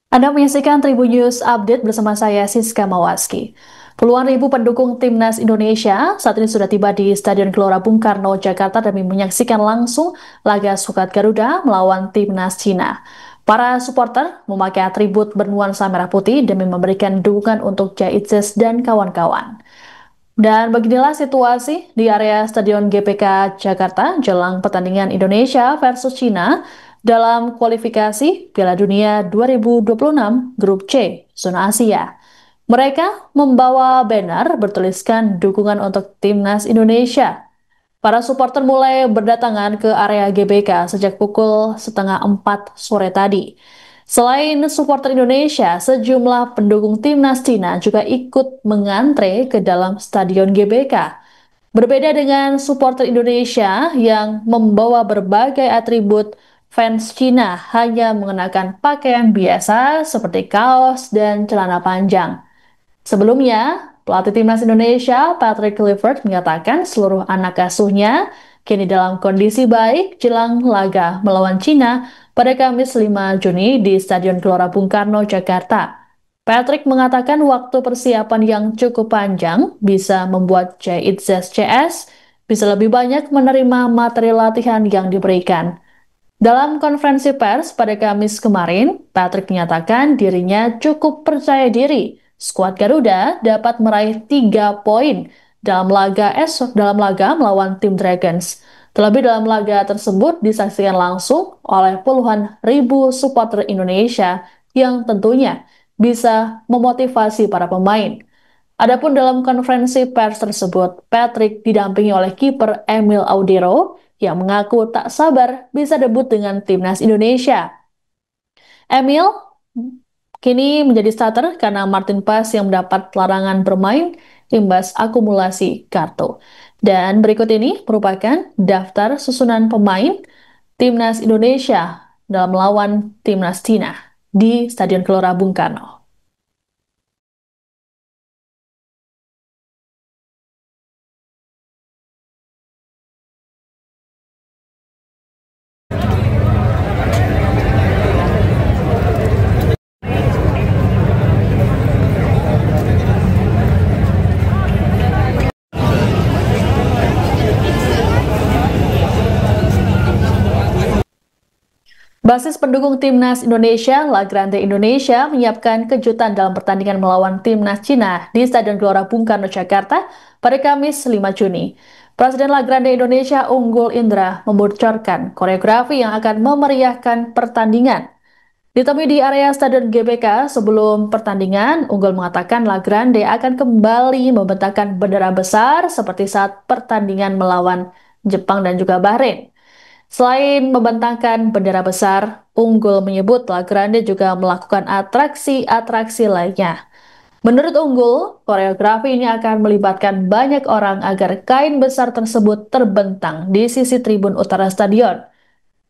Anda menyaksikan Tribun News Update bersama saya Siska Mawaski. Puluhan ribu pendukung Timnas Indonesia saat ini sudah tiba di Stadion Gelora Bung Karno, Jakarta demi menyaksikan langsung laga Sukat Garuda melawan Timnas Cina. Para supporter memakai atribut bernuansa merah putih demi memberikan dukungan untuk Jaitzes dan kawan-kawan. Dan beginilah situasi di area Stadion GBK Jakarta jelang pertandingan Indonesia versus Cina dalam kualifikasi Piala Dunia 2026 Grup C, Zona Asia. Mereka membawa banner bertuliskan dukungan untuk Timnas Indonesia. Para supporter mulai berdatangan ke area GBK sejak pukul setengah 4 sore tadi. Selain supporter Indonesia, sejumlah pendukung Timnas Cina juga ikut mengantre ke dalam Stadion GBK. Berbeda dengan supporter Indonesia yang membawa berbagai atribut, fans Cina hanya mengenakan pakaian biasa seperti kaos dan celana panjang. Sebelumnya, pelatih Timnas Indonesia, Patrick Kluivert, menyatakan seluruh anak asuhnya kini dalam kondisi baik jelang laga melawan Cina pada Kamis 5 Juni di Stadion Gelora Bung Karno, Jakarta. Patrick mengatakan waktu persiapan yang cukup panjang bisa membuat Jaitzes CS bisa lebih banyak menerima materi latihan yang diberikan. Dalam konferensi pers pada Kamis kemarin, Patrick menyatakan dirinya cukup percaya diri skuad Garuda dapat meraih 3 poin dalam laga melawan tim Dragons. Terlebih dalam laga tersebut disaksikan langsung oleh puluhan ribu supporter Indonesia yang tentunya bisa memotivasi para pemain. Adapun dalam konferensi pers tersebut, Patrick didampingi oleh kiper Emil Audero yang mengaku tak sabar bisa debut dengan timnas Indonesia. Emil kini menjadi starter karena Martin Paes yang mendapat larangan bermain imbas akumulasi kartu. Dan berikut ini merupakan daftar susunan pemain timnas Indonesia dalam melawan timnas Cina di Stadion Gelora Bung Karno. Basis pendukung Timnas Indonesia, La Grande Indonesia, menyiapkan kejutan dalam pertandingan melawan Timnas Cina di Stadion Gelora Bung Karno, Jakarta pada Kamis 5 Juni. Presiden La Grande Indonesia Unggul Indra membocorkan koreografi yang akan memeriahkan pertandingan. Ditemui di area Stadion GBK sebelum pertandingan, Unggul mengatakan La Grande akan kembali membentangkan bendera besar seperti saat pertandingan melawan Jepang dan juga Bahrain. Selain membentangkan bendera besar, Unggul menyebut La Grande juga melakukan atraksi-atraksi lainnya. Menurut Unggul, koreografi ini akan melibatkan banyak orang agar kain besar tersebut terbentang di sisi tribun utara stadion.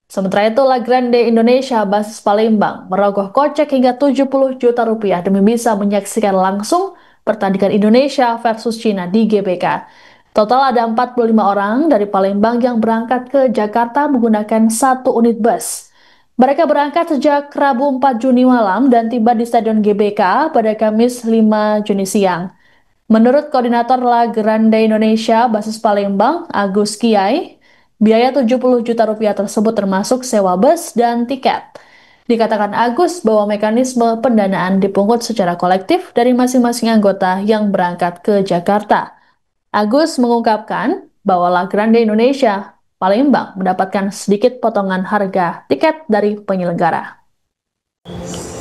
Sementara itu, La Grande Indonesia basis Palembang merogoh kocek hingga 70 juta rupiah demi bisa menyaksikan langsung pertandingan Indonesia versus Cina di GBK. Total ada 45 orang dari Palembang yang berangkat ke Jakarta menggunakan satu unit bus. Mereka berangkat sejak Rabu 4 Juni malam dan tiba di Stadion GBK pada Kamis 5 Juni siang. Menurut Koordinator La Grande Indonesia basis Palembang, Agus Kiai, biaya 70 juta rupiah tersebut termasuk sewa bus dan tiket. Dikatakan Agus bahwa mekanisme pendanaan dipungut secara kolektif dari masing-masing anggota yang berangkat ke Jakarta. Agus mengungkapkan bahwa La Grande Indonesia Palembang mendapatkan sedikit potongan harga tiket dari penyelenggara.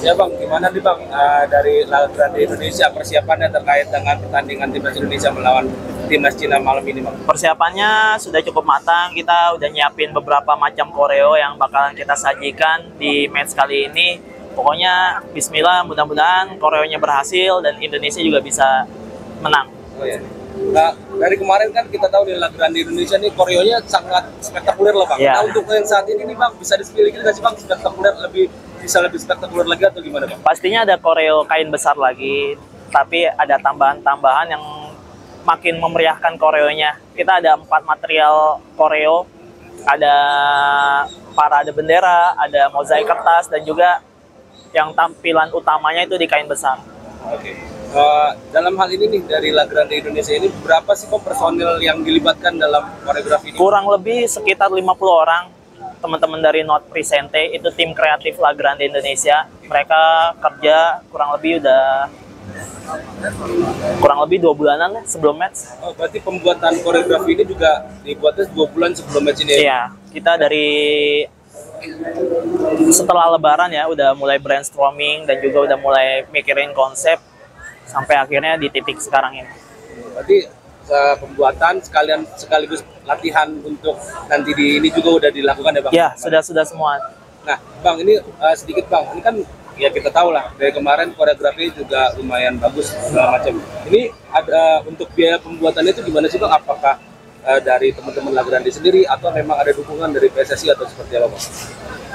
Ya Bang, gimana nih Bang dari La Grande Indonesia persiapannya terkait dengan pertandingan Timnas Indonesia melawan Timnas Cina malam ini Bang? Persiapannya sudah cukup matang, kita udah nyiapin beberapa macam koreo yang bakalan kita sajikan di match kali ini. Pokoknya bismillah, mudah-mudahan koreonya berhasil dan Indonesia juga bisa menang. Oh ya. Nah, dari kemarin kan kita tahu di La Grande Indonesia nih koreonya sangat spektakuler loh Bang. Ya. Nah untuk yang saat ini nih Bang, bisa di-spill nggak sih Bang, bisa lebih spektakuler lagi atau gimana Bang? Pastinya ada koreo kain besar lagi, tapi ada tambahan-tambahan yang makin memeriahkan koreonya. Kita ada 4 material koreo, ada parade bendera, ada mozaik kertas, dan juga yang tampilan utamanya itu di kain besar. Oke. Dalam hal ini nih dari La Grande Indonesia ini berapa sih kok personil yang dilibatkan dalam koreografi ini? Kurang lebih sekitar 50 orang. Teman-teman dari Not Presente itu tim kreatif La Grande Indonesia. Mereka kerja kurang lebih 2 bulanan lah sebelum match. Oh, berarti pembuatan koreografi ini juga dibuatnya 2 bulan sebelum match ini ya? Iya, kita dari setelah Lebaran ya udah mulai brainstorming dan juga udah mulai mikirin konsep sampai akhirnya di titik sekarang ini. Berarti pembuatan sekaligus latihan untuk nanti di ini juga udah dilakukan ya Bang? Ya, sudah semua. Nah Bang, ini sedikit Bang, ini kan ya kita tahu lah dari kemarin koreografi juga lumayan bagus segala macam. Ini ada untuk biaya pembuatannya itu gimana sih Bang? Apakah dari teman-teman La Grande sendiri atau memang ada dukungan dari PSSI atau seperti apa Bang?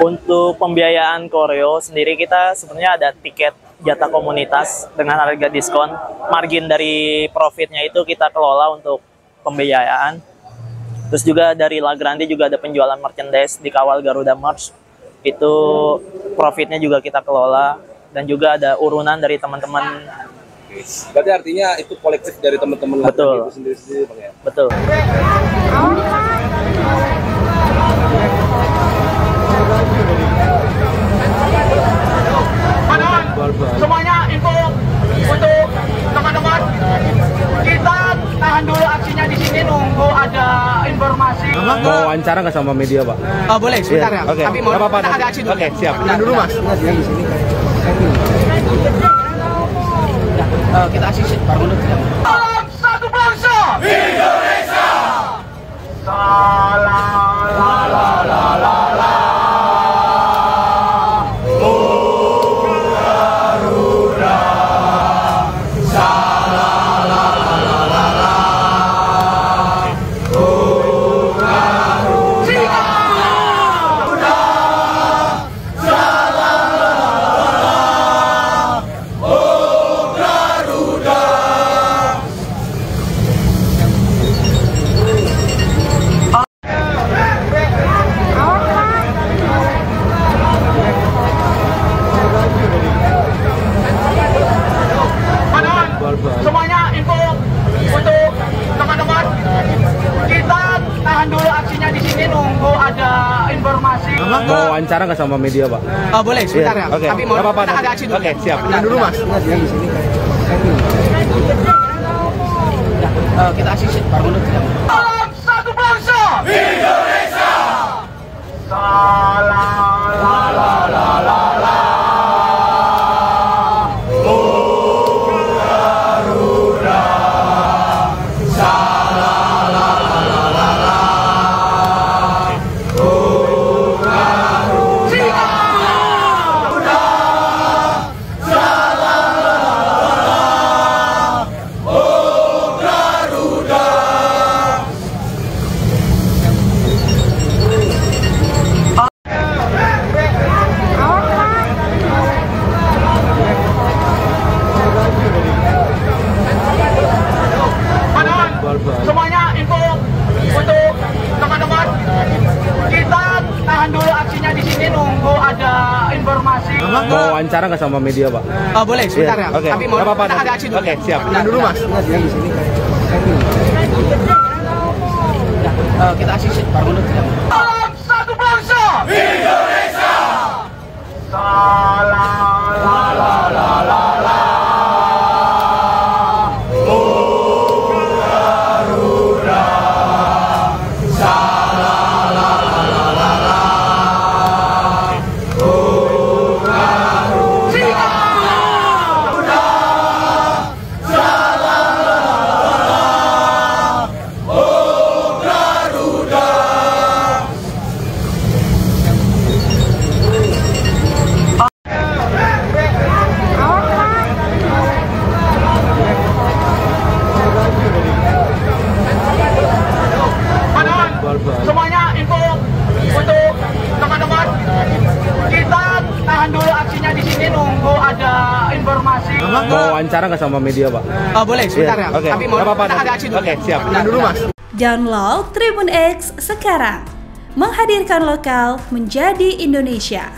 Untuk pembiayaan koreo sendiri kita sebenarnya ada tiket jatah komunitas dengan harga diskon. Margin dari profitnya itu kita kelola untuk pembiayaan. Terus juga dari La Grande juga ada penjualan merchandise di Kawal Garuda Merch. Itu profitnya juga kita kelola. Dan juga ada urunan dari teman-teman. Berarti artinya itu kolektif dari teman-teman La Grande itu sendiri-sendiri Bang ya? Betul. Semuanya info untuk teman-teman, kita tahan dulu aksinya di sini nunggu ada informasi. Mau wawancara nggak sama media Pak? Boleh sebentar ya. Oke. Tapi mau apa-apa. kita ada aksi dulu. Oke, siap. Tahan dulu Mas. Kita aksi baru menit. Salam satu bangsa Indonesia. Salam la la la la la. Semuanya info untuk teman-teman, kita tahan dulu aksinya di sini nunggu ada informasi. Mau wawancara nggak sama media Pak? Boleh sebentar ya. Oke. Tapi mau apa-apa. kita ada aksi dulu. Oke, siap. Tahan dulu Mas. Kita aksi baru menit. Salam satu bangsa Indonesia. Salam la la la la la. Semuanya info untuk teman-teman, kita tahan dulu aksinya di sini nunggu ada informasi. Mau wawancara nggak sama media Pak? Boleh sebentar ya. Oke. Tapi mau apa-apa. kita ada aksi dulu. Oke, siap. Tahan dulu Mas. Kita aksi baru menit. Salam satu bangsa Indonesia. Salam la la la la la. Semuanya info untuk teman-teman, kita tahan dulu aksinya di sini nunggu ada informasi. Mau wawancara nggak sama media Pak? Boleh sebentar ya. Oke. Tapi mau apa-apa. kita ada aksi dulu. Oke, siap. Tahan dulu Mas. Download Tribun X sekarang. Menghadirkan lokal menjadi Indonesia.